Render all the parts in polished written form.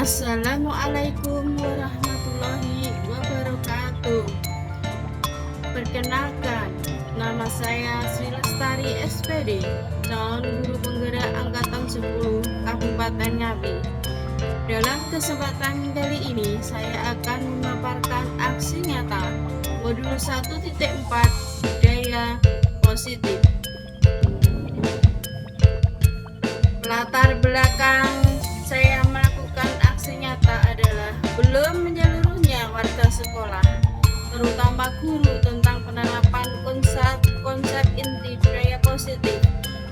Assalamualaikum warahmatullahi wabarakatuh. Perkenalkan, nama saya Sri Lestari SPD, calon guru penggerak angkatan 10 Kabupaten Ngawi. Dalam kesempatan kali ini, saya akan memaparkan aksi nyata modul 1.4 budaya positif. Latar belakang saya melakukan aksi nyata adalah belum menyeluruhnya warga sekolah, terutama guru, tentang penerapan konsep inti budaya positif,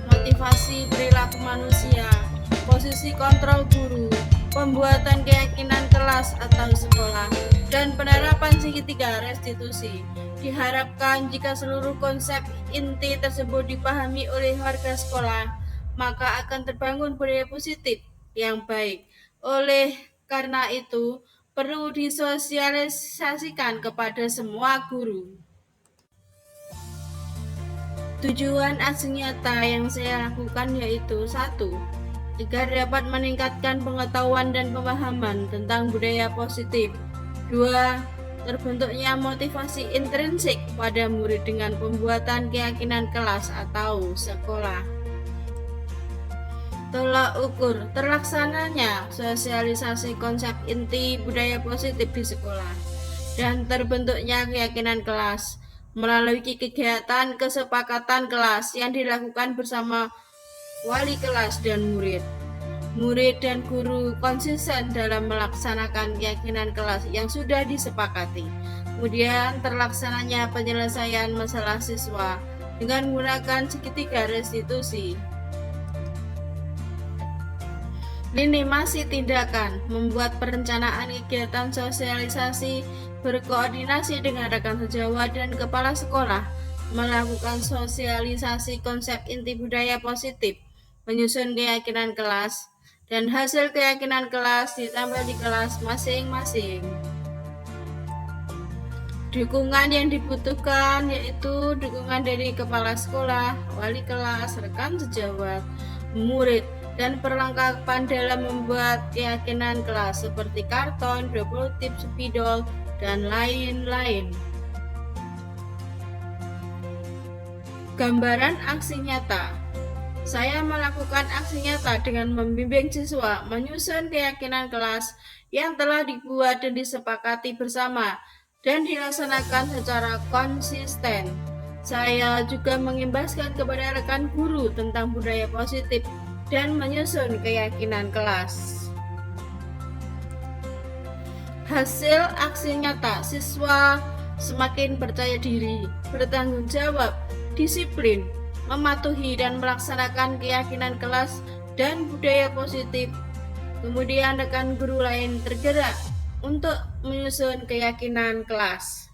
motivasi perilaku manusia, posisi kontrol guru, pembuatan keyakinan kelas atau sekolah, dan penerapan segitiga restitusi. Diharapkan jika seluruh konsep inti tersebut dipahami oleh warga sekolah, maka akan terbangun budaya positif yang baik. Oleh karena itu, perlu disosialisasikan kepada semua guru. Tujuan aksi nyata yang saya lakukan yaitu 1. Agar dapat meningkatkan pengetahuan dan pemahaman tentang budaya positif. 2. Terbentuknya motivasi intrinsik pada murid dengan pembuatan keyakinan kelas atau sekolah. Tolak ukur terlaksananya sosialisasi konsep inti budaya positif di sekolah dan terbentuknya keyakinan kelas melalui kegiatan kesepakatan kelas yang dilakukan bersama wali kelas dan murid. Murid dan guru konsisten dalam melaksanakan keyakinan kelas yang sudah disepakati. Kemudian terlaksananya penyelesaian masalah siswa dengan menggunakan segitiga restitusi. Minimasi tindakan, membuat perencanaan kegiatan sosialisasi, berkoordinasi dengan rekan sejawat dan kepala sekolah, melakukan sosialisasi konsep inti budaya positif, menyusun keyakinan kelas, dan hasil keyakinan kelas ditambah di kelas masing-masing. Dukungan yang dibutuhkan yaitu dukungan dari kepala sekolah, wali kelas, rekan sejawat, murid, dan perlengkapan dalam membuat keyakinan kelas seperti karton, double tip, spidol, dan lain-lain. Gambaran aksi nyata. Saya melakukan aksi nyata dengan membimbing siswa menyusun keyakinan kelas yang telah dibuat dan disepakati bersama dan dilaksanakan secara konsisten. Saya juga mengimbaskan kepada rekan guru tentang budaya positif dan menyusun keyakinan kelas. Hasil aksi nyata, siswa semakin percaya diri, bertanggung jawab, disiplin, mematuhi dan melaksanakan keyakinan kelas dan budaya positif. Kemudian rekan guru lain tergerak untuk menyusun keyakinan kelas.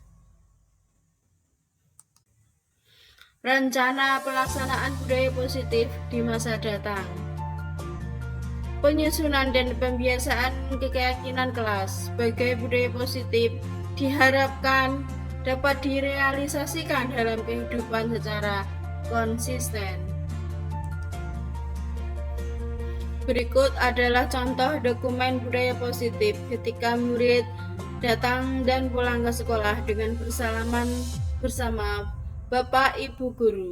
Rencana pelaksanaan budaya positif di masa datang. Penyusunan dan pembiasaan keyakinan kelas sebagai budaya positif diharapkan dapat direalisasikan dalam kehidupan secara konsisten. Berikut adalah contoh dokumen budaya positif ketika murid datang dan pulang ke sekolah dengan bersalaman bersama Bapak Ibu Guru.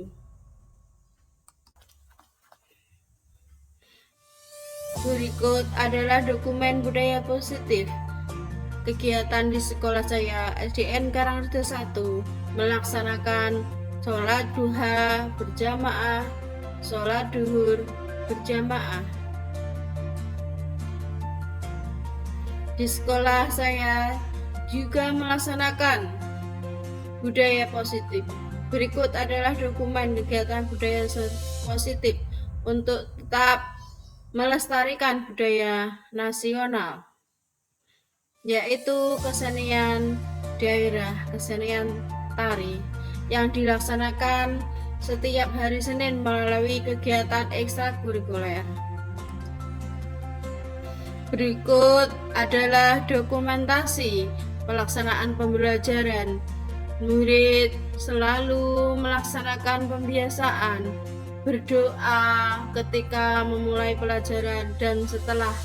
Berikut adalah dokumen budaya positif kegiatan di sekolah saya SDN Karangrejo 1 melaksanakan sholat duha berjamaah, sholat duhur berjamaah. Di sekolah saya juga melaksanakan budaya positif. Berikut adalah dokumen kegiatan budaya positif untuk tetap melestarikan budaya nasional, yaitu kesenian daerah, kesenian tari yang dilaksanakan setiap hari Senin melalui kegiatan ekstrakurikuler. Berikut adalah dokumentasi pelaksanaan pembelajaran. Murid selalu melaksanakan pembiasaan, berdoa ketika memulai pelajaran dan setelah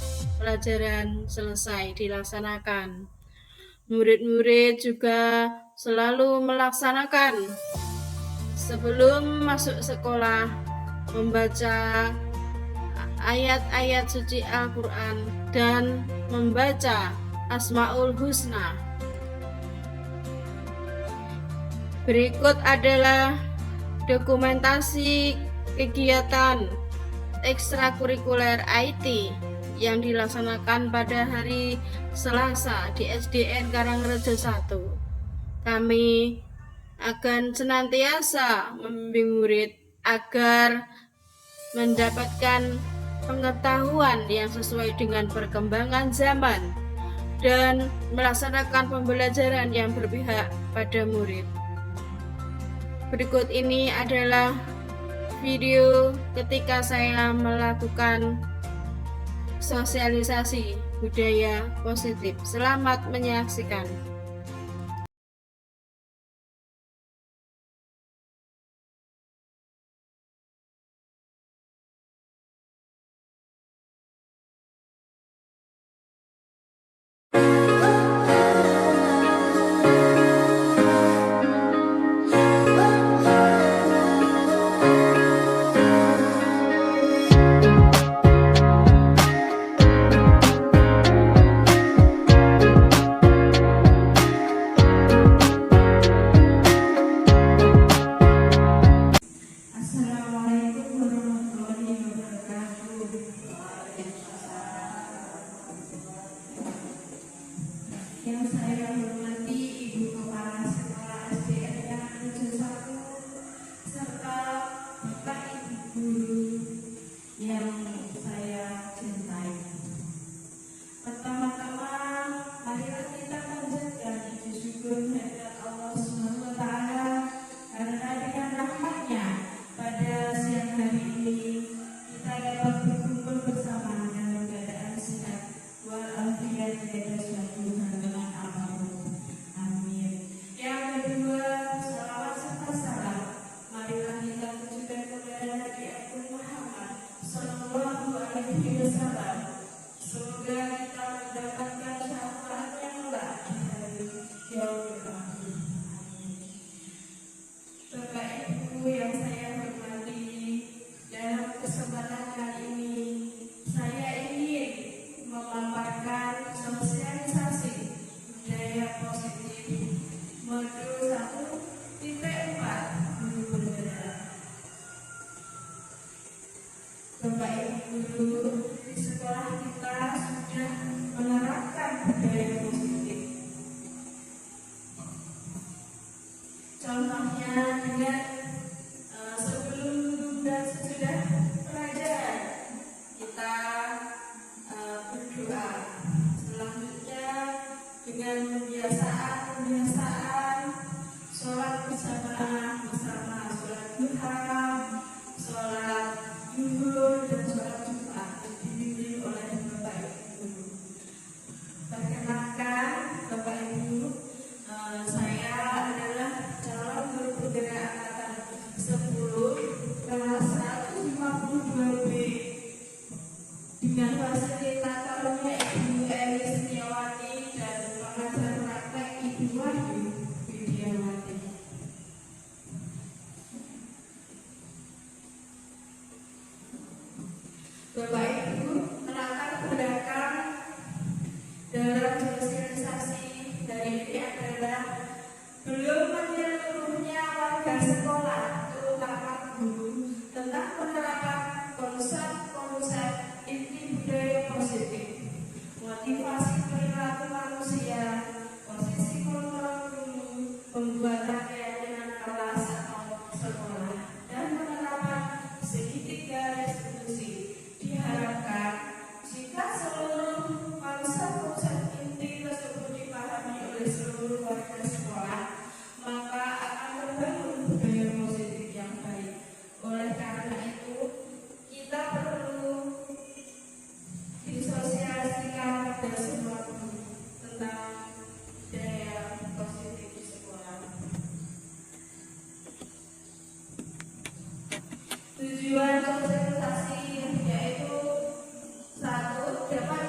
pelajaran selesai dilaksanakan. Murid-murid juga selalu melaksanakan sebelum masuk sekolah membaca ayat-ayat suci Al-Quran dan membaca Asmaul Husna. Berikut adalah dokumentasi kegiatan ekstrakurikuler IT yang dilaksanakan pada hari Selasa di SDN Karangrejo 1. Kami akan senantiasa membimbing murid agar mendapatkan pengetahuan yang sesuai dengan perkembangan zaman dan melaksanakan pembelajaran yang berpihak pada murid. Berikut ini adalah video ketika saya melakukan sosialisasi budaya positif. Selamat menyaksikan. Yang saya hormati Ibu Kepala Sekolah SDN Karangrejo 1 serta Bapak Ibu guru yang saya cintai. Pertama-tama, marilah kita panjatkan puji syukur kehadirat Allah Subhanahu wa Ta'ala karena dengan rahmat-Nya pada siang hari ini kita dapat berkumpul bersama dalam keadaan sehat walafiat dan suatu dengan apapun. Amin. Yang kedua, salawat serta salam marilah kita tujukan kepada Nabi Agung Muhammad Sallallahu Alaihi Wasallam. Semoga kita mendapatkan syafaat yang kelak di hari yaumil akhir. Amin. Bapak Ibu yang saya hormati, dalam kesempatan kali ini saya ingin memaparkan sosialisasi budaya positif modul 1.4 guru bergerak. Bapak Ibu guru, di sekolah kita sudah menerapkan budaya positif. Contohnya dengan sebelum dan sesudah pelajaran kita berdoa. Selanjutnya dengan pembiasaan sholat bersama sholat duha, sholat zuhur dan sholat Jumat dibimbing oleh Bapak Ibu. Perkenalkan Bapak Ibu, saya adalah calon guru bergerak angkatan 10 kelas 152B dengan fasilitatornya Ibu Eli Setiawati dan pengajar praktek Ibu Wahyu Widiawati. Bapak Ibu, latar belakang dalam sosialisasi dari ini adalah belum menyeluruhnya warga sekolah, terutama guru, tentang penerapan konsep-konsep inti budaya positif, motivasi perilaku manusia, posisi kontrol guru, pembuatan keyakinan kelas atau sekolah, dan penerapan segitiga restitusi. Diharapkan jika seluruh konsep-konsep inti tersebut dipahami oleh seluruh warga sekolah, maka akan terbangun budaya positif yang baik. Oleh karena itu, kita perlu disosialisasikan pada semua guru tentang budaya positif di sekolah. Tujuan sosialisasi yaitu 1. Dapat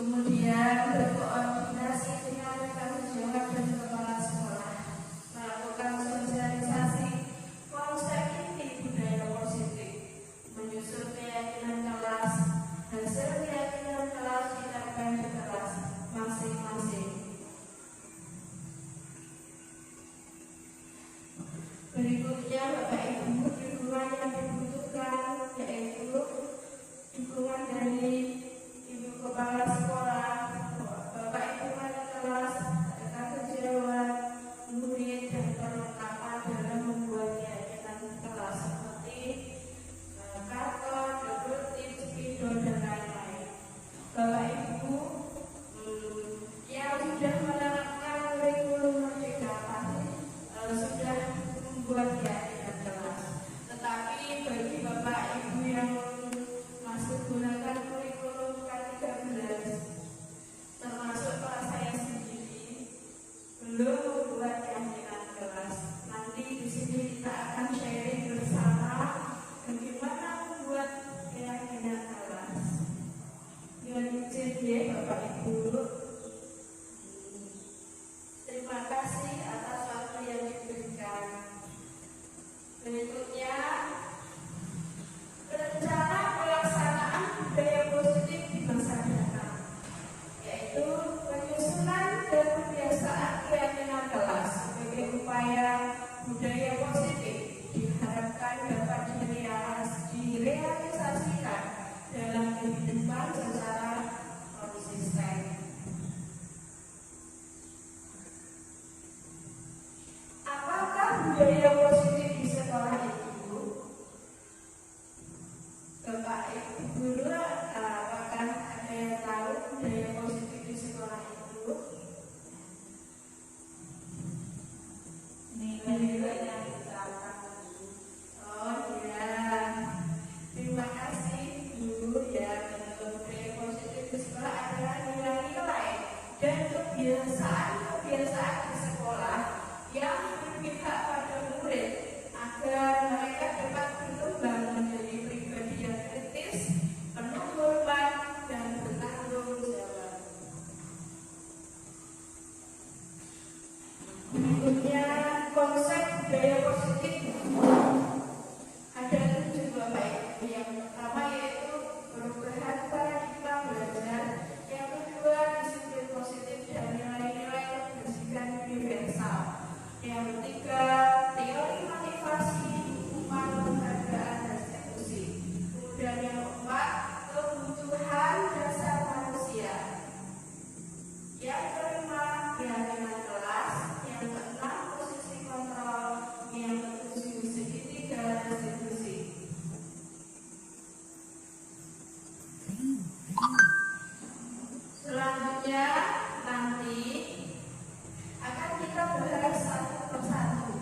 Kemudian berkoordinasi dengan rekan sejawat dan kepala sekolah, melakukan sosialisasi konsep inti budaya positif, menyusun keyakinan kelas, hasil keyakinan kelas diterapkan di kelas masing-masing. Berikutnya Bapak Ibu, dukungan yang dibutuhkan yaitu dukungan dari Ibu Kepala Sekolah, Bapak Ibu Wali kelas, rekan sejawat, murid, dan perlengkapan dalam membuat keyakinan kelas seperti karton, double tip, spidol, dan lain-lain. Bapak Ibu yang sudah menerapkan kurikulum Merdeka pasti sudah membuat keyakinan kelas. Tetapi bagi Bapak Ibu yang masih gunakan kurikulum K13, termasuk kelas saya sendiri, belum membuat keyakinan kelas. Nanti di sini kita akan sharing bersama bagaimana membuat keyakinan kelas. Dengan izin ya Bapak Ibu, terima kasih atas waktu yang diberikan. Berikutnya, rencana pelaksanaan budaya positif di masa datang, yaitu penyusunan dan pembiasaan keyakinan kelas sebagai upaya budaya positif diharapkan dapat direalisasikan dalam kehidupan secara konsisten. Apakah budaya positif di sekolah itu? Bapak Ibu guru, apakah ada yang tahu budaya positif di sekolah itu? Nilai-nilai yang diterapkan. Oh iya, terima kasih Bu ya. Budaya positif di sekolah adalah nilai-nilai dan kebiasaan-kebiasaan di sekolah yang berpihak pada murid agar mereka dapat berkembang menjadi pribadi yang kritis, penuh hormat, dan bertanggung jawab. Berikutnya, konsep budaya positif ada 7 Bapak Ibu. Yang pertama yaitu perubahan paradigma belajar, yang kedua disiplin positif dan nilai-nilai kebersihan universal, yang ketiga teori motivasi, hukuman, penghargaan, dan eksekusi, kemudian yang keempat kebutuhan dasar manusia, yang kelima keyakinan kelas, yang keenam posisi kontrol, yang ketujuh segitiga restitusi. Selanjutnya nanti akan kita bahas satu persatu.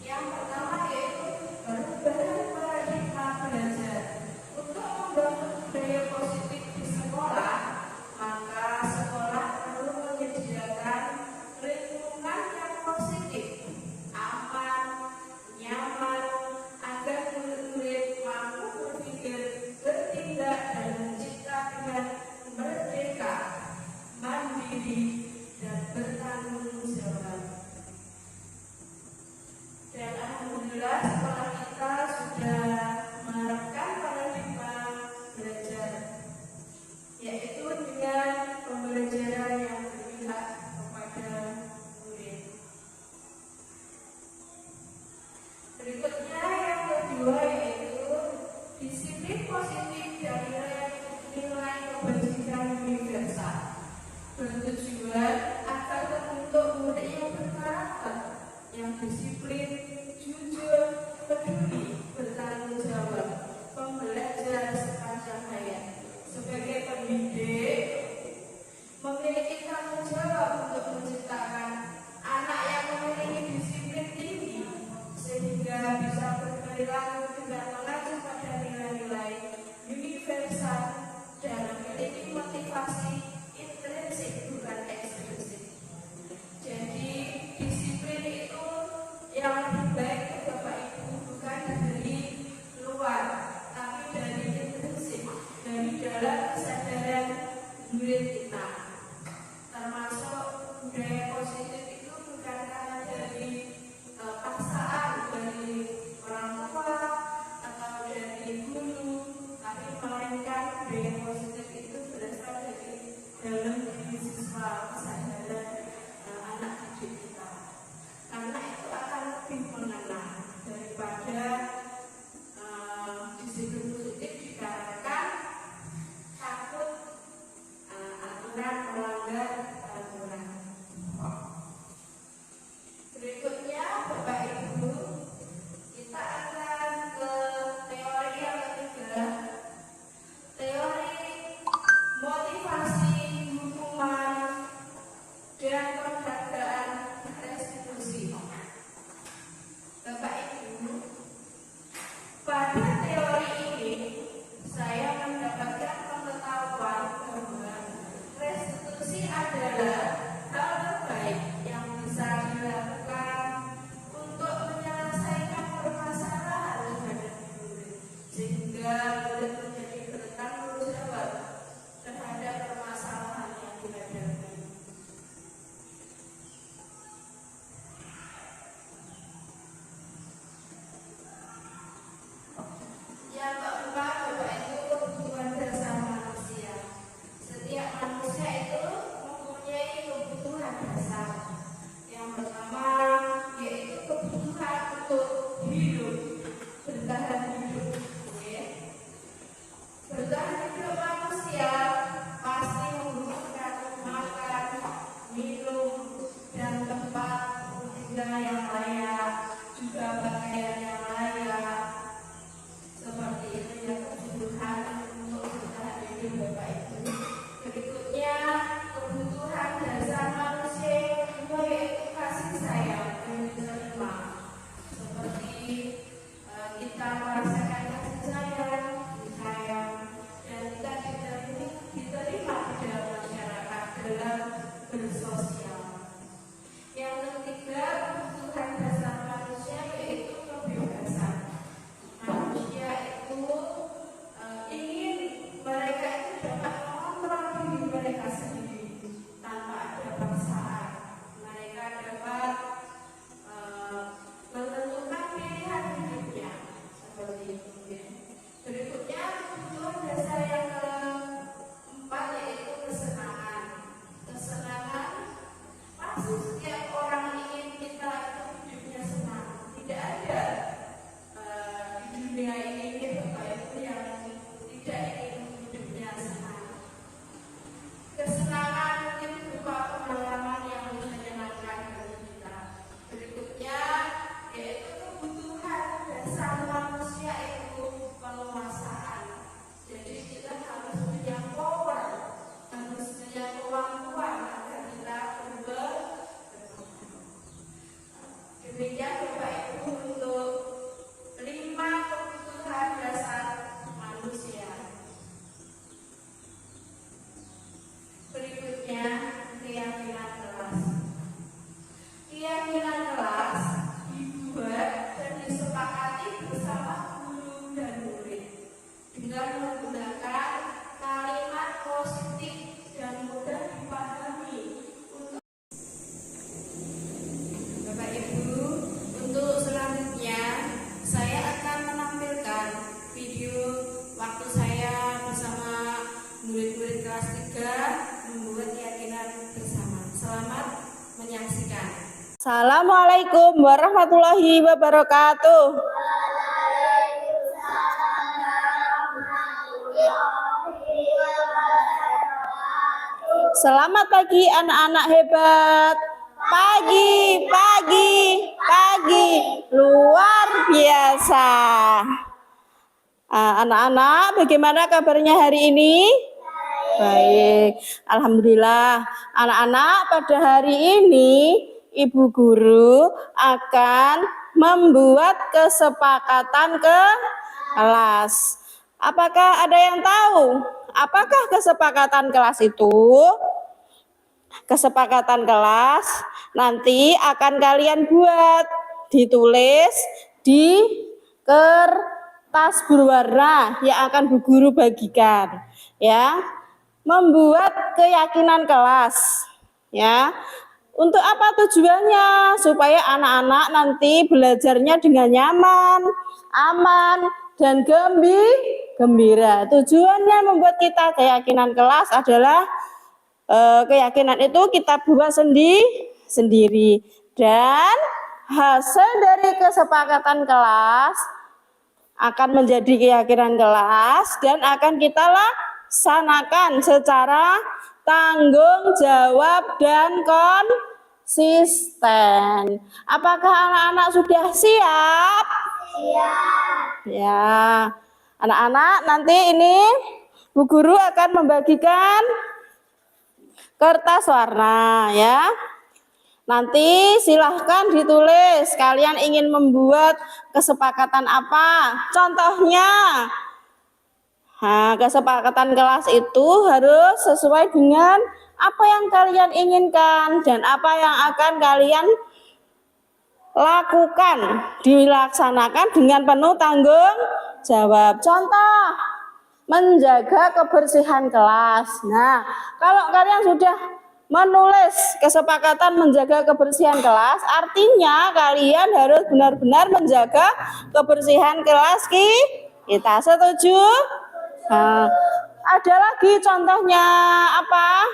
Yang pertama yaitu perubahan paradigma belajar. Untuk membangun budaya positif di sekolah, maka sekolah perlu menyediakan lingkungan yang positif, aman, nyaman, agar murid-murid mampu berpikir, bertindak, dan mencipta dengan merdeka. murid kita. Termasuk budaya positif itu bukan karena dari paksaan dari orang tua atau dari guru, tapi melainkan budaya positif itu berasal dari dalam diri siswa, kesadaran anak didik kita. Karena itu akan lebih mengena daripada disiplin positif dikarenakan takut aturan melanggar aturan. Berikutnya Bapak Ibu, kita akan ke teori yang ketiga, teori motivasi hukuman dan penghargaan restitusi. Bapak Ibu, pada teori ini saya mendapatkan pengetahuan bahwa restitusi adalah hal terbaik yang bisa dilakukan untuk menyelesaikan permasalahan terhadap murid, sehingga murid menjadi bertanggung jawab terhadap permasalahan yang dihadapi. Yang keempat, Bapak Ibu, kebutuhan dasar manusia. Setiap manusia itu mempunyai kebutuhan dasar. Yang pertama yaitu kebutuhan untuk hidup, bertahan hidup. Bertahan hidup manusia pasti membutuhkan makan, minum, dan tempat tinggal yang layak, juga pakaian yang layak. Seperti itu yang kebutuhan untuk bertahan hidup, Bapak Ibu. Berikutnya, kebutuhan dasar manusia yang kedua yaitu kasih sayang dan diterima. Seperti kita merasakan kasih sayang, disayang, dan kita diterima di dalam masyarakat dalam bersosial. Yang ketiga, kebutuhan dasar manusia yaitu kebebasan. Manusia itu ingin mereka itu dapat mengontrol diri mereka sendiri tanpa ada paksaan. Mereka dapat menentukan pilihan hidupnya seperti itu. Berikutnya, kebutuhan dasar yang keempat yaitu kesenangan. Kesenangan pasti setiap orang ingin kita itu hidupnya senang. Tidak ada di dunia ini Bapak Ibu yang tidak ingin hidupnya senang. Kesenangan mungkin berupa pengalaman yang menyenangkan bagi kita. Berikutnya yaitu kebutuhan dasar manusia itu penguasaan. Jadi kita harus punya power, harus punya kemampuan agar kita demikian Bapak Ibu untuk 5 kebutuhan dasar manusia. Berikutnya, keyakinan kelas. Keyakinan kelas dibuat dan disepakati bersama guru dan murid dengan menggunakan kalimat positif dan mudah dipahami. Bapak Ibu, untuk selanjutnya saya akan menampilkan video waktu saya bersama murid-murid kelas 3 membuat keyakinan bersama. Selamat menyaksikan. Assalamualaikum warahmatullahi wabarakatuh. Selamat pagi anak-anak hebat. Pagi, pagi, pagi, luar biasa. Anak-anak, bagaimana kabarnya hari ini? Baik, alhamdulillah. Anak-anak, pada hari ini Ibu Guru akan membuat kesepakatan ke kelas. Apakah ada yang tahu? Apakah kesepakatan kelas itu? Kesepakatan kelas nanti akan kalian buat, ditulis di kertas berwarna yang akan Bu Guru bagikan, ya. membuat keyakinan kelas. Ya. Untuk apa tujuannya? Supaya anak-anak nanti belajarnya dengan nyaman, aman, dan gembira. Tujuannya membuat kita keyakinan kelas adalah keyakinan itu kita buat sendiri. Dan hasil dari kesepakatan kelas akan menjadi keyakinan kelas dan akan kita laksanakan secara tanggung jawab dan konsisten. Apakah anak-anak sudah siap? Siap. Ya, anak-anak nanti ini Bu Guru akan membagikan kertas warna ya. Nanti silahkan ditulis kalian ingin membuat kesepakatan apa. Contohnya, kesepakatan kelas itu harus sesuai dengan apa yang kalian inginkan dan apa yang akan kalian lakukan, dilaksanakan dengan penuh tanggung jawab. Contoh, menjaga kebersihan kelas. Nah, kalau kalian sudah menulis kesepakatan menjaga kebersihan kelas, artinya kalian harus benar-benar menjaga kebersihan kelas kita. Setuju? Nah, ada lagi contohnya apa?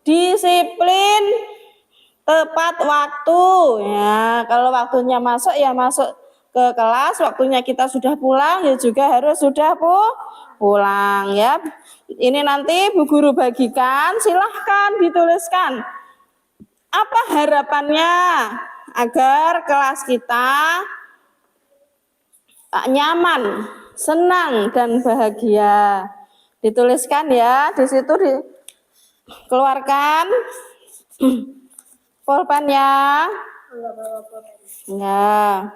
Disiplin tepat waktu. Ya, kalau waktunya masuk ya masuk ke kelas, waktunya kita sudah pulang ya juga harus sudah pulang ya. Ini nanti Bu Guru bagikan, silahkan dituliskan apa harapannya agar kelas kita nyaman, senang dan bahagia. Dituliskan ya, di situ dikeluarkan pulpennya. Ya.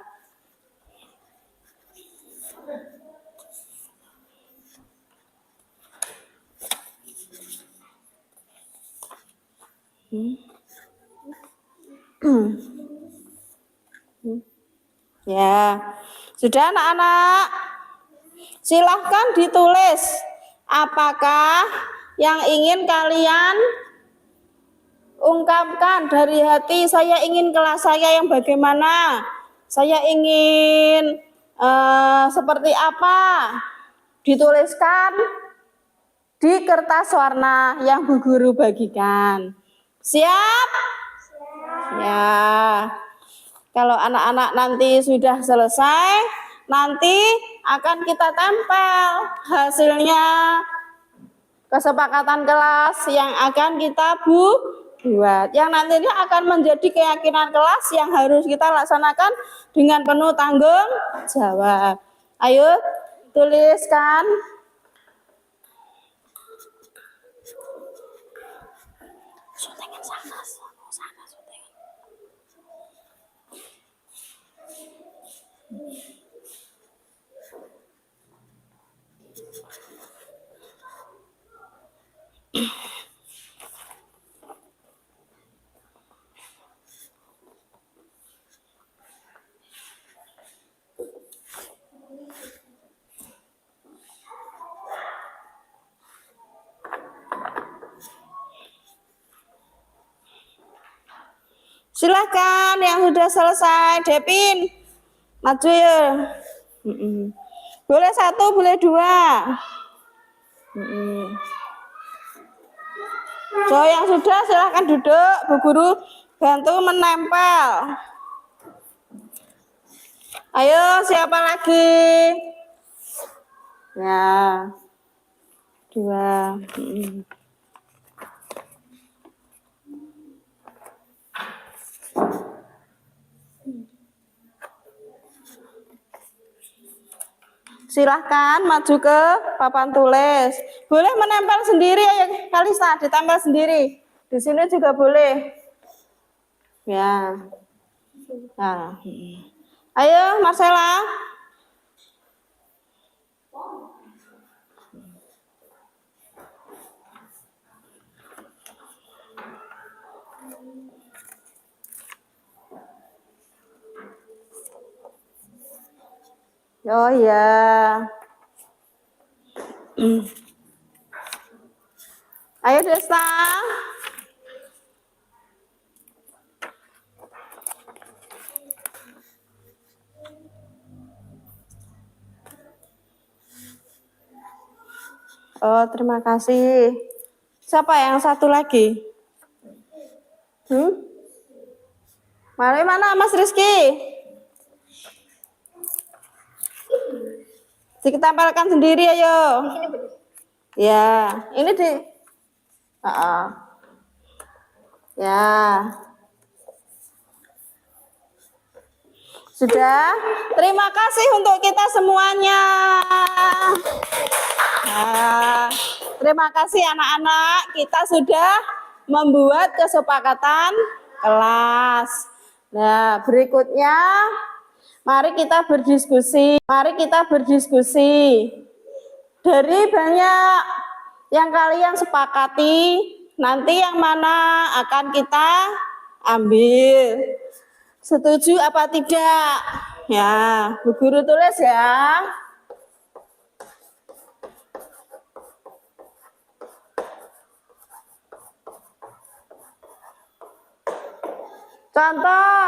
Ya, sudah anak-anak, silahkan ditulis apakah yang ingin kalian ungkapkan dari hati. Saya ingin kelas saya yang bagaimana, saya ingin seperti apa, dituliskan di kertas warna yang Bu Guru bagikan. Siap? Ya. Kalau anak-anak nanti sudah selesai, nanti akan kita tempel hasilnya kesepakatan kelas yang akan kita buat. Yang nantinya akan menjadi keyakinan kelas yang harus kita laksanakan dengan penuh tanggung jawab. Ayo tuliskan. Syutingan sana, syutingan. Silahkan yang sudah selesai, Depin, maju ya. Boleh satu, boleh dua. So yang sudah silahkan duduk, Bu Guru bantu menempel. Ayo siapa lagi? Ya, dua. Silahkan maju ke papan tulis. Boleh menempel sendiri ya Kalista, ditempel sendiri. Di sini juga boleh. Ya. Nah. Ayo Marcella. Oh ya. Ayo Desta. Oh, terima kasih. Siapa yang satu lagi? Mari mana Mas Rizky? Ditempelkan sendiri ayo. Ya, ini di. Ya. Sudah. Terima kasih untuk kita semuanya. Nah, terima kasih anak-anak. Kita sudah membuat kesepakatan kelas. Nah, berikutnya mari kita berdiskusi. Mari kita berdiskusi. Dari banyak yang kalian sepakati, nanti yang mana akan kita ambil. Setuju apa tidak? Ya, Bu Guru tulis ya. Contoh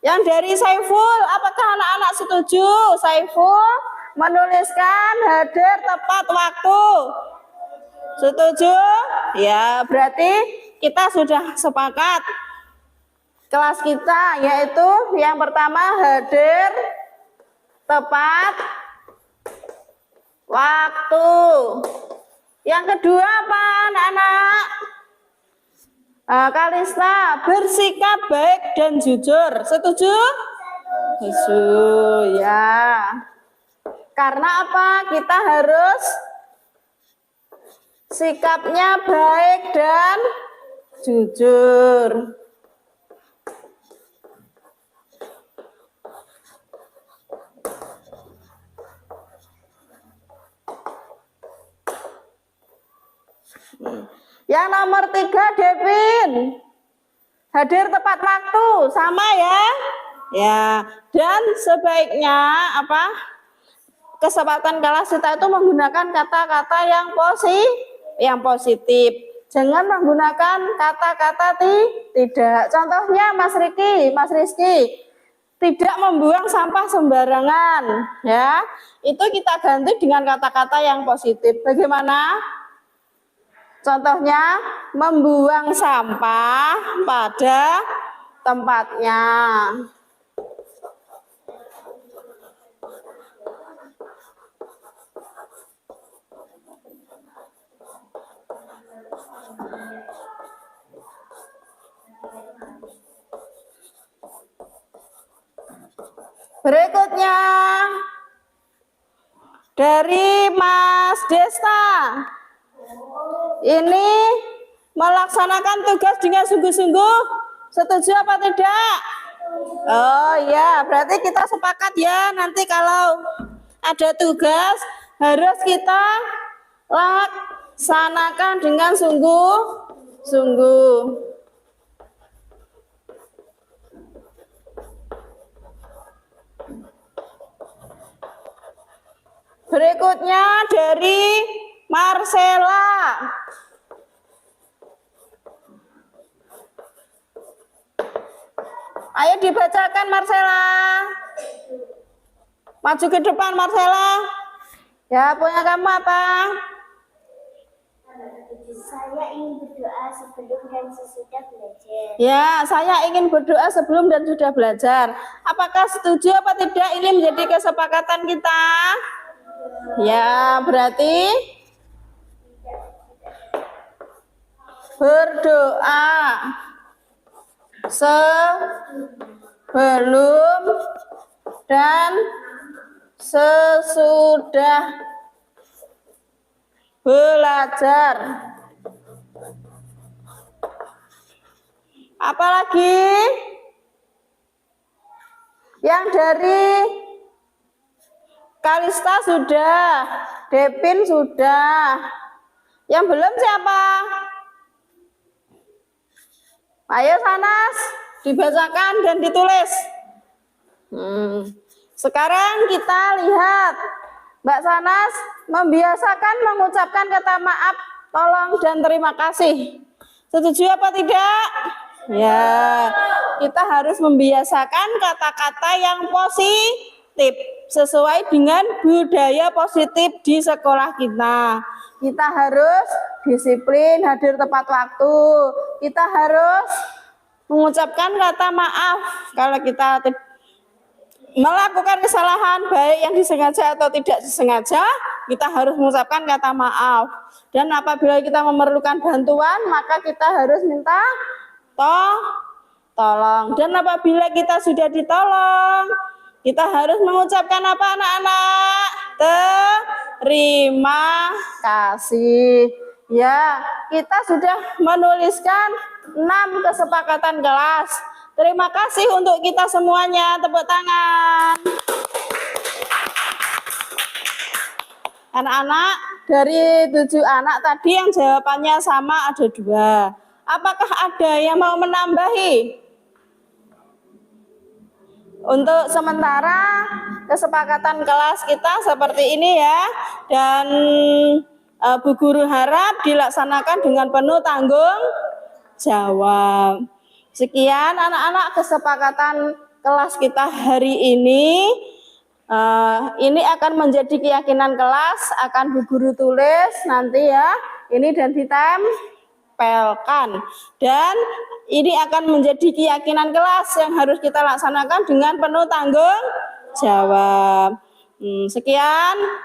yang dari Saiful, apakah anak-anak setuju? Saiful menuliskan hadir tepat waktu. Setuju? Ya, berarti kita sudah sepakat. Kelas kita yaitu yang pertama hadir tepat waktu. Yang kedua apa anak-anak? Kalista bersikap baik dan jujur. Setuju? Setuju ya. Karena apa? Kita harus sikapnya baik dan jujur. Yang nomor 3 Devin, hadir tepat waktu, sama ya? Ya, dan sebaiknya apa? Kesempatan kelas kita itu menggunakan kata-kata yang positif. Jangan menggunakan kata-kata tidak. Contohnya Mas Rizky, tidak membuang sampah sembarangan, ya. Itu kita ganti dengan kata-kata yang positif. Bagaimana? Contohnya membuang sampah pada tempatnya. Berikutnya dari Mas Desta. Ini melaksanakan tugas dengan sungguh-sungguh. Setuju apa tidak? Oh ya, berarti kita sepakat ya. Nanti kalau ada tugas harus kita laksanakan dengan sungguh-sungguh. Berikutnya dari Marcella. Ayo dibacakan Marcella. Maju ke depan Marcella. Ya, punya kamu apa? Saya ingin berdoa sebelum dan sesudah belajar. Ya, saya ingin berdoa sebelum dan sudah belajar. Apakah setuju apa tidak ini menjadi kesepakatan kita? Ya, berarti berdoa sebelum dan sesudah belajar. Apalagi yang dari Kalista sudah, Devin sudah. Yang belum siapa? Ayo Sanas, dibacakan dan ditulis. Sekarang kita lihat Mbak Sanas membiasakan mengucapkan kata maaf tolong, dan terima kasih. Setuju apa tidak? Ya, kita harus membiasakan kata-kata yang positif sesuai dengan budaya positif di sekolah kita. Kita harus disiplin, hadir tepat waktu. Kita harus mengucapkan kata maaf kalau kita melakukan kesalahan, baik yang disengaja atau tidak disengaja, kita harus mengucapkan kata maaf. Dan apabila kita memerlukan bantuan, maka kita harus minta tolong. Dan apabila kita sudah ditolong, kita harus mengucapkan apa anak-anak? Terima kasih. Ya, kita sudah menuliskan 6 kesepakatan kelas. Terima kasih untuk kita semuanya. Tepuk tangan. Anak-anak, dari 7 anak tadi yang jawabannya sama ada 2. Apakah ada yang mau menambahi? Untuk sementara kesepakatan kelas kita seperti ini ya. Dan Bu Guru harap dilaksanakan dengan penuh tanggung jawab. Sekian anak-anak kesepakatan kelas kita hari ini. Ini akan menjadi keyakinan kelas, akan Bu Guru tulis nanti ya. Ini dan ditempelkan. Dan ini akan menjadi keyakinan kelas yang harus kita laksanakan dengan penuh tanggung jawab. Sekian.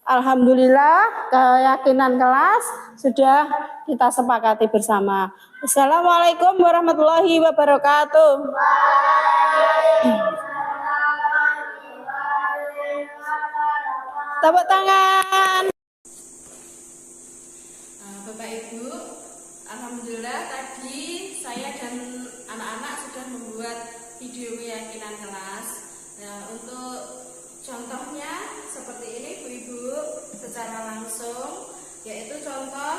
Alhamdulillah keyakinan kelas sudah kita sepakati bersama. Assalamualaikum warahmatullahi wabarakatuh. Tepuk tangan. Bapak Ibu, alhamdulillah tadi saya dan anak-anak sudah membuat video keyakinan kelas. Untuk contohnya seperti ini Bu Ibu secara langsung, yaitu contoh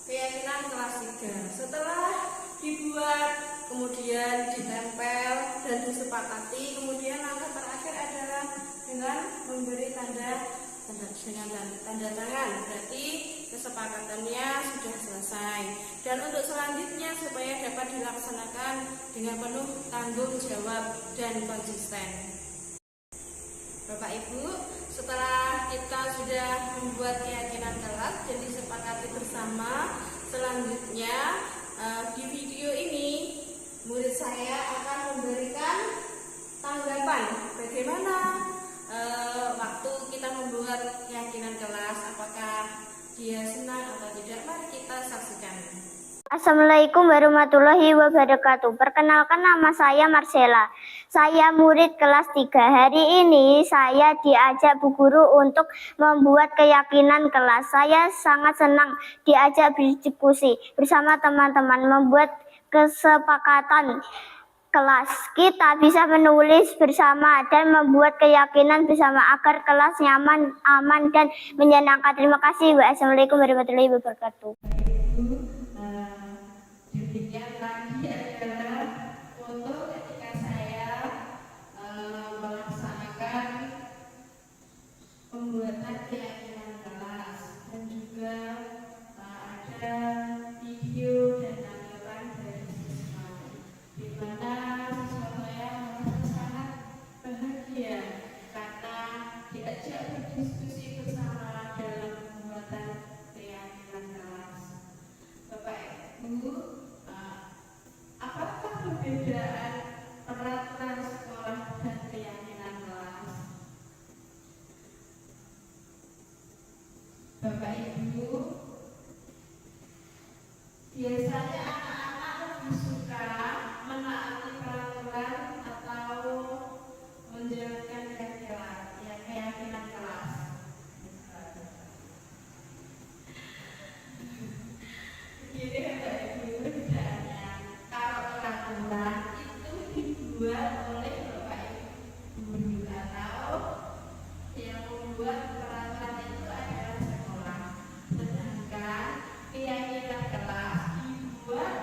keyakinan kelas 3. Setelah dibuat, kemudian ditempel dan disepakati, kemudian langkah terakhir adalah dengan memberi tanda tangan. Berarti kesepakatannya sudah selesai. Dan untuk selanjutnya supaya dapat dilaksanakan dengan penuh tanggung jawab dan konsisten. Bapak Ibu, setelah kita sudah membuat keyakinan kelas dan disepakati bersama, selanjutnya di video ini murid saya akan memberikan tanggapan bagaimana waktu kita membuat keyakinan kelas, apakah dia senang atau tidak. Mari kita saksikan. Assalamualaikum warahmatullahi wabarakatuh. Perkenalkan, nama saya Marcella. Saya murid kelas 3. Hari ini saya diajak Bu Guru untuk membuat keyakinan kelas. Saya sangat senang diajak berdiskusi bersama teman-teman, membuat kesepakatan kelas. Kita bisa menulis bersama dan membuat keyakinan bersama agar kelas nyaman, aman, dan menyenangkan. Terima kasih. Wassalamualaikum warahmatullahi wabarakatuh. Demikian lagi adalah foto ketika saya melaksanakan pembuatan keyakinan kelas, dan juga ada video dan tanggapan dari siswa, di mana siswa saya merasa sangat bahagia karena diajak berdiskusi bersama dalam pembuatan keyakinan kelas. Bapak Ibu, apakah perbedaan peraturan sekolah dan keyakinan kelas? Bapak Ibu, biasanya anak-anak lebih suka menaati peraturan atau menjalankan keyakinan kelas? Begini Bapak Ibu, bedanya kalau peraturan itu dibuat oleh Bapak Ibu atau yang membuat peraturan itu adalah sekolah, sedangkan keyakinan kelas dibuat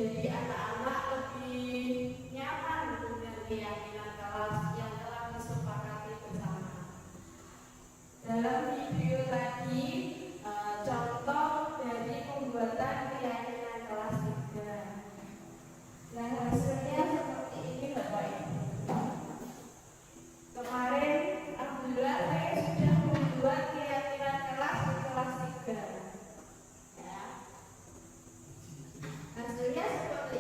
Jadi anak-anak lebih nyaman dengan keyakinan kelas yang telah disepakati bersama. Dalam video tadi, contoh dari pembuatan keyakinan kelas 3. Nah, hasilnya seperti ini Bapak Ibu. Kemarin, alhamdulillah saya sudah membuat keyakinan kelas di kelas 3. Ya. Hasilnya seperti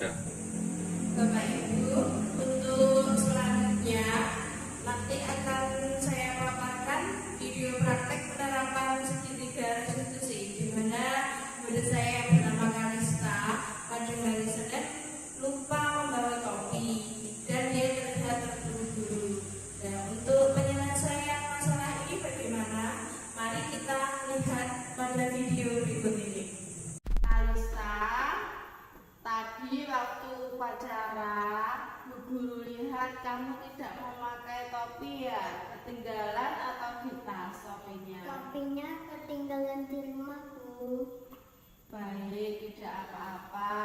saja. Bapak Ibu, untuk selanjutnya nanti akan saya paparkan video praktek penerapan segitiga restitusi, di mana murid saya yang bernama Kalista pada hari Senin lupa membawa topi dan dia terlihat terburu-buru. Dan untuk penyelesaian masalah ini bagaimana? Mari kita lihat pada video berikut ini. Kalista, tadi waktu upacara, Bu Guru lihat kamu tidak memakai topi ya? Ketinggalan atau di tas topinya? Topinya ketinggalan di rumah, Bu. Baik, tidak apa-apa.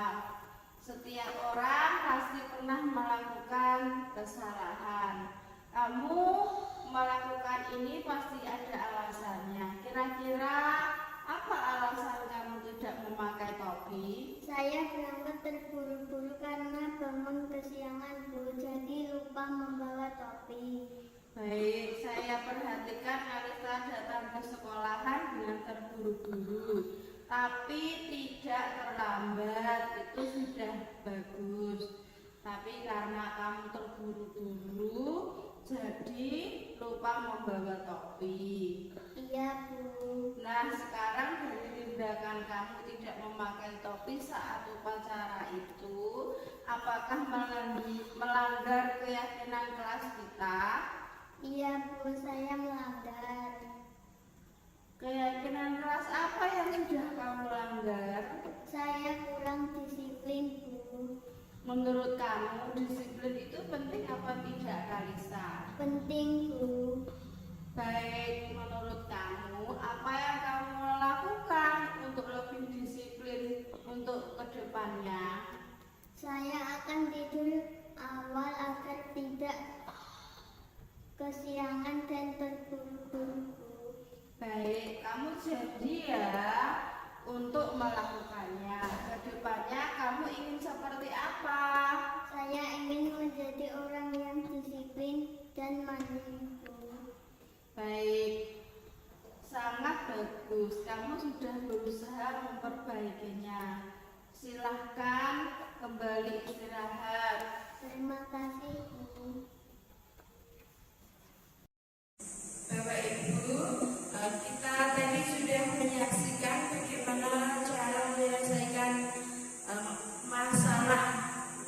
Setiap orang pasti pernah melakukan kesalahan. Kamu melakukan ini pasti ada alasannya. Kira-kira apa alasan kamu tidak memakai topi? Saya berangkat terburu-buru karena bangun kesiangan, Bu. Jadi lupa membawa topi. Baik, saya perhatikan Kalista datang ke sekolahan dengan terburu-buru, tapi tidak terlambat, itu sudah bagus. Tapi karena kamu terburu-buru, jadi lupa membawa topi. Iya, Bu. Nah, sekarang dari tindakan kamu tidak memakai topi saat upacara itu, apakah melanggar keyakinan kelas kita? Iya, Bu, saya melanggar. Keyakinan kelas apa yang sudah kamu langgar? Saya kurang disiplin, Bu. Menurut kamu, disiplin itu penting apa tidak, Kalista? Penting, Bu. Baik, menurut kamu, apa yang kamu lakukan untuk lebih disiplin untuk kedepannya? Saya akan tidur awal agar tidak kesiangan dan terburu-buru. Baik, kamu janji ya untuk melakukannya. Kedepannya kamu ingin seperti apa? Saya ingin menjadi orang yang disiplin dan mandiri, Bu. Baik, sangat bagus. Kamu sudah berusaha memperbaikinya. Silahkan kembali istirahat. Terima kasih, Bu. Bapak Ibu, kita tadi sudah menyaksikan bagaimana cara menyelesaikan masalah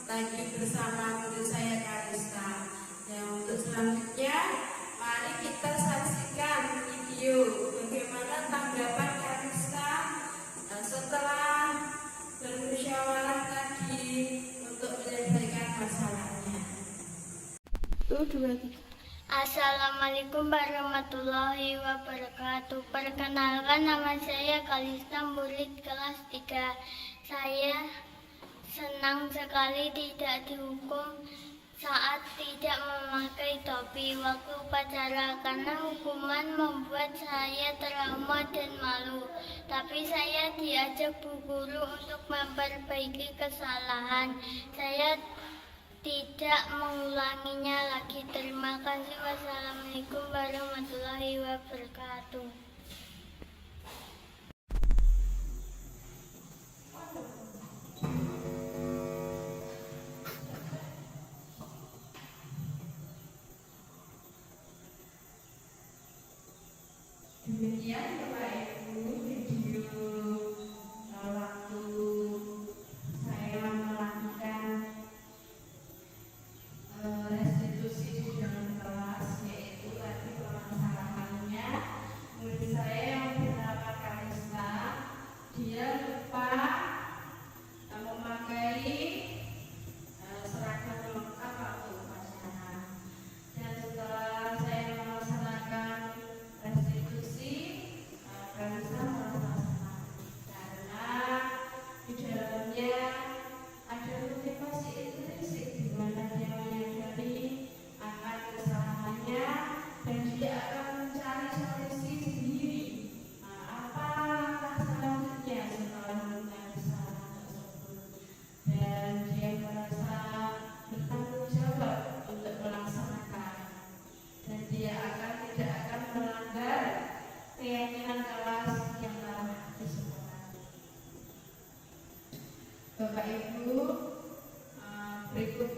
tadi bersama murid saya Kalista. Dan untuk selanjutnya, mari kita saksikan video bagaimana tanggapan Kalista setelah bermusyawarah tadi untuk menyelesaikan masalahnya. 1, 2, 3. Assalamualaikum warahmatullahi wabarakatuh. Perkenalkan, nama saya Kalista, murid kelas 3. Saya senang sekali tidak dihukum saat tidak memakai topi waktu upacara karena hukuman membuat saya trauma dan malu. Tapi saya diajak Bu Guru untuk memperbaiki kesalahan. Saya tidak mengulanginya lagi. Terima kasih. Wassalamualaikum warahmatullahi wabarakatuh. Demikian Bapak Ibu video waktu saya melakukan restitusi di dalam kelas, yaitu tadi permasalahannya murid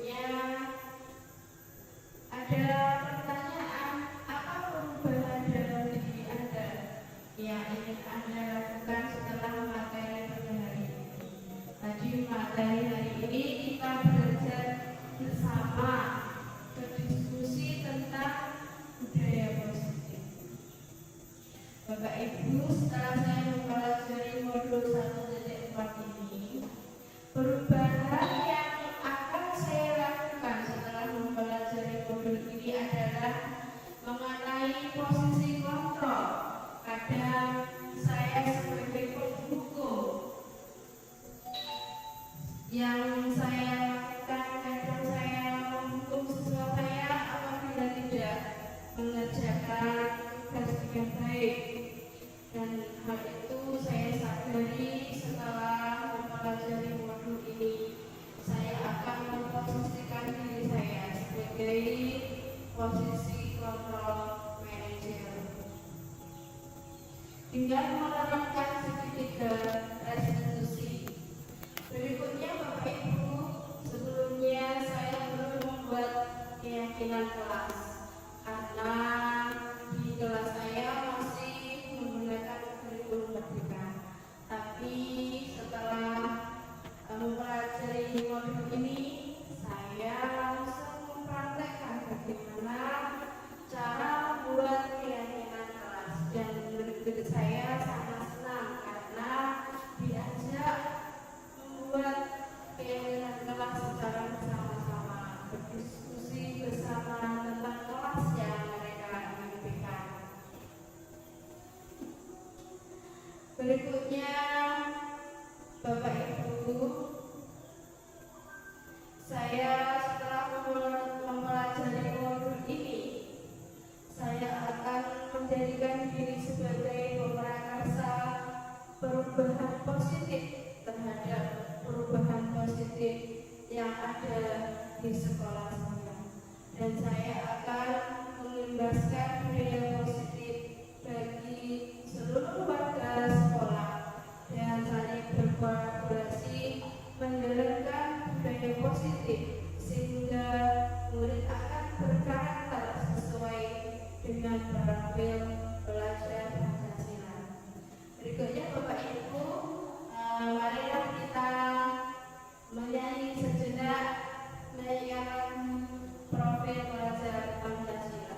berikutnya ada pertanyaan, apa perubahan dalam diri Anda yang ingin Anda lakukan setelah materi pada hari ini? Tadi materi hari ini kita belajar bersama, berdiskusi tentang budaya positif. Bapak Ibu, setelah saya mempelajari modul 1.4 ini, perubahan yang akan saya lakukan setelah mempelajari modul ini adalah mengenai posisi kontrol. Kadang saya sebagai penghukum yang saya lakukan, kadang saya menghukum siswa saya apabila tidak mengerjakan tugas dengan baik, dan hal itu saya sadari setelah mempelajari modul ini. Saya akan memposisikan diri saya sebagai posisi kontrol manager dengan menerapkan sedikit restitusi. Berikutnya Bapak Ibu, sebelumnya saya perlu membuat keyakinan kelas, karena di kelas saya masih menggunakan kurikulum merdeka. Tapi setelah mempelajari modul ini, saya langsung mempraktekkan bagaimana cara membuat keyakinan kelas, dan menurut saya sangat senang karena diajak membuat keyakinan kelas secara bersama-sama, berdiskusi bersama tentang kelas yang mereka impikan. Berikutnya Bapak Ibu, saya setelah mempelajari modul ini, saya akan menjadikan diri sebagai pemrakarsa perubahan positif terhadap perubahan positif yang ada di sekolah saya, dan saya akan mengimbaskan budaya positif bagi seluruh warga sekolah dan saling berkolaborasi menjalankan budaya positif sehingga murid akan berkarakter sesuai dengan profil belajar Pancasila. Berikutnya Bapak Ibu, marilah kita menyanyi sejenak menyanyikan profil belajar Pancasila.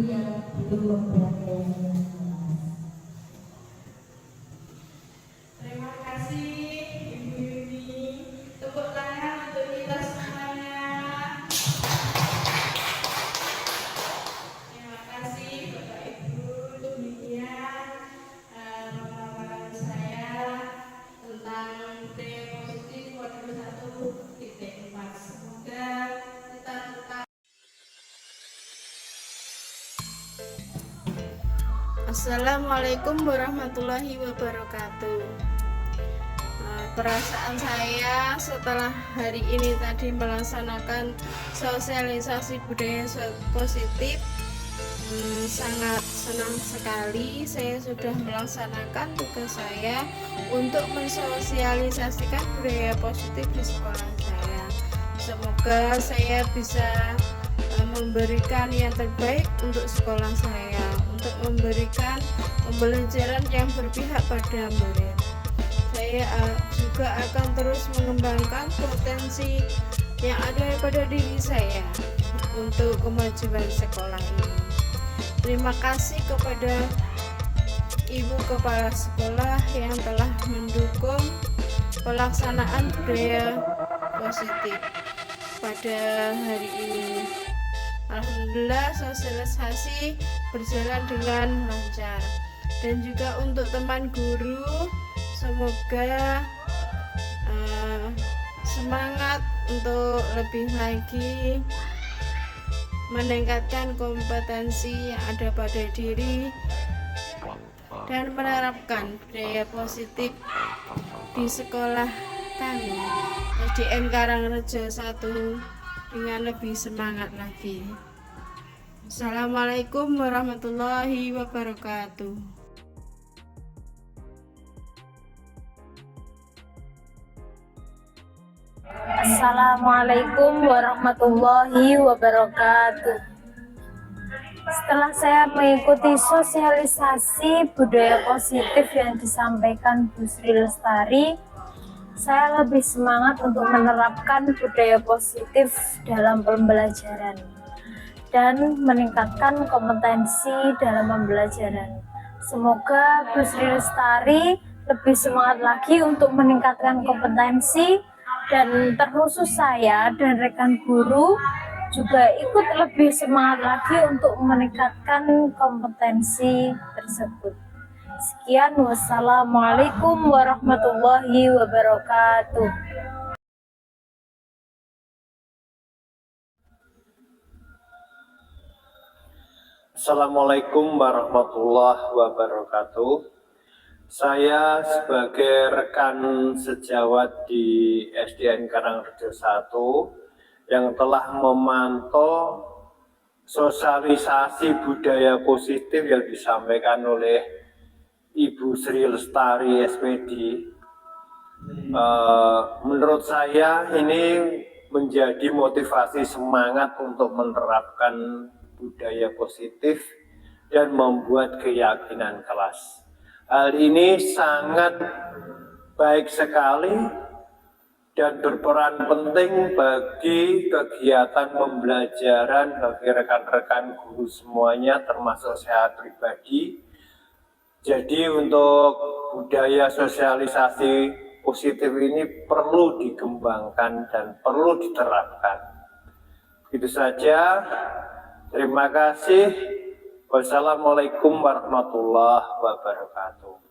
yang belum memperhatikan. Terima kasih Ibu Yuni. Tepuk tangan untuk kita semuanya. Terima kasih Bapak Ibu. Demikian pemaparan saya tentang budaya positif modul 1.4. Semoga kita tetap. Assalamualaikum warahmatullahi wabarakatuh. Perasaan saya setelah hari ini tadi melaksanakan sosialisasi budaya positif, sangat senang sekali saya sudah melaksanakan tugas saya untuk mensosialisasikan budaya positif di sekolah saya. Semoga saya bisa memberikan yang terbaik untuk sekolah saya, untuk memberikan pembelajaran yang berpihak pada murid. Saya juga akan terus mengembangkan potensi yang ada pada diri saya untuk kemajuan sekolah ini. Terima kasih kepada Ibu Kepala Sekolah yang telah mendukung pelaksanaan budaya positif pada hari ini. Alhamdulillah sosialisasi berjalan dengan lancar. Dan juga untuk teman guru, semoga semangat untuk lebih lagi meningkatkan kompetensi yang ada pada diri dan menerapkan budaya positif di sekolah kami SDN Karangrejo 1 dengan lebih semangat lagi. Assalamualaikum warahmatullahi wabarakatuh. Assalamualaikum warahmatullahi wabarakatuh. Setelah saya mengikuti sosialisasi budaya positif yang disampaikan Bu Sri Lestari, saya lebih semangat untuk menerapkan budaya positif dalam pembelajaran dan meningkatkan kompetensi dalam pembelajaran. Semoga Bu Sri Lestari lebih semangat lagi untuk meningkatkan kompetensi, dan terkhusus saya dan rekan guru juga ikut lebih semangat lagi untuk meningkatkan kompetensi tersebut. Sekian, wassalamualaikum warahmatullahi wabarakatuh. Assalamualaikum warahmatullahi wabarakatuh. Saya sebagai rekan sejawat di SDN Karangrejo 1 yang telah memantau sosialisasi budaya positif yang disampaikan oleh Ibu Sri Lestari SPD. Menurut saya ini menjadi motivasi semangat untuk menerapkan budaya positif dan membuat keyakinan kelas. Hal ini sangat baik sekali dan berperan penting bagi kegiatan pembelajaran bagi rekan-rekan guru semuanya, termasuk saya pribadi. Jadi untuk budaya sosialisasi positif ini perlu dikembangkan dan perlu diterapkan. Itu saja. Terima kasih. Wassalamualaikum warahmatullahi wabarakatuh.